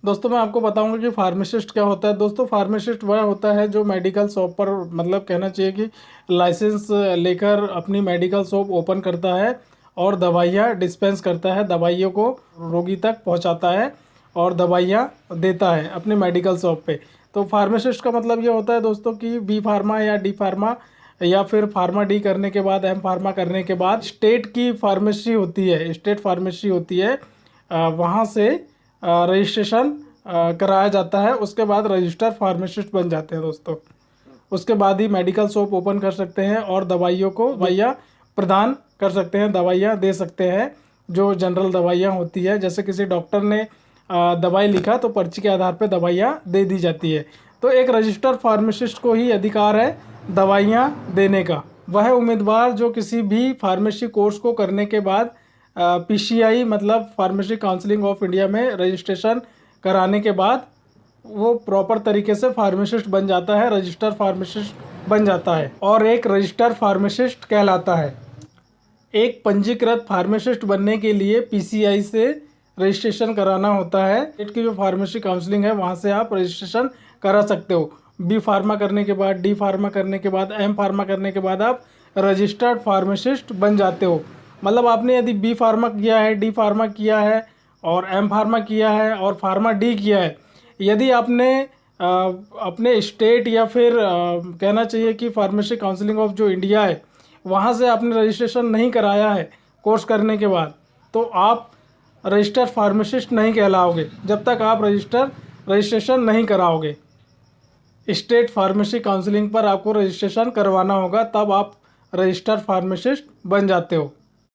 दोस्तों मैं आपको बताऊंगा कि फार्मासिस्ट क्या होता है। दोस्तों फार्मासिस्ट वह होता है जो मेडिकल शॉप पर मतलब कहना चाहिए कि लाइसेंस लेकर अपनी मेडिकल शॉप ओपन करता है और दवाइयाँ डिस्पेंस करता है, दवाइयों को रोगी तक पहुंचाता है और दवाइयाँ देता है अपनी मेडिकल शॉप पे। तो फार्मासिस्ट का मतलब ये होता है दोस्तों कि बी फार्मा या डी फार्मा या फिर फार्मा डी करने के बाद एम फार्मा करने के बाद स्टेट की फार्मेसी होती है, स्टेट फार्मेसी होती है, वहाँ से रजिस्ट्रेशन कराया जाता है। उसके बाद रजिस्टर फार्मासिस्ट बन जाते हैं दोस्तों। उसके बाद ही मेडिकल शॉप ओपन कर सकते हैं और दवाइयाँ प्रदान कर सकते हैं, दवाइयाँ दे सकते हैं जो जनरल दवाइयाँ होती है। जैसे किसी डॉक्टर ने दवाई लिखा तो पर्ची के आधार पर दवाइयाँ दे दी जाती है। तो एक रजिस्टर्ड फार्मासिस्ट को ही अधिकार है दवाइयाँ देने का। वह उम्मीदवार जो किसी भी फार्मेसी कोर्स को करने के बाद पीसीआई मतलब फार्मेसी काउंसिलिंग ऑफ इंडिया में रजिस्ट्रेशन कराने के बाद वो प्रॉपर तरीके से फार्मासिस्ट बन जाता है, रजिस्टर्ड फार्मासिस्ट बन जाता है और एक रजिस्टर्ड फार्मासिस्ट कहलाता है। एक पंजीकृत फार्मासिस्ट बनने के लिए पीसीआई से रजिस्ट्रेशन कराना होता है। स्टेट की जो फार्मेसी काउंसलिंग है वहाँ से आप रजिस्ट्रेशन करा सकते हो। बी फार्मा करने के बाद, डी फार्मा करने के बाद, एम फार्मा करने के बाद आप रजिस्टर्ड फार्मासिस्ट बन जाते हो। मतलब आपने यदि बी फार्मा किया है, डी फार्मा किया है और एम फार्मा किया है और फार्मा डी किया है, यदि आपने अपने स्टेट या फिर कहना चाहिए कि फार्मेसी काउंसिलिंग ऑफ जो इंडिया है वहाँ से आपने रजिस्ट्रेशन नहीं कराया है कोर्स करने के बाद, तो आप रजिस्टर्ड फार्मासिस्ट नहीं कहलाओगे जब तक आप रजिस्ट्रेशन नहीं कराओगे। स्टेट फार्मेसी काउंसिलिंग पर आपको रजिस्ट्रेशन करवाना होगा, तब आप रजिस्टर्ड फार्मासिस्ट बन जाते हो।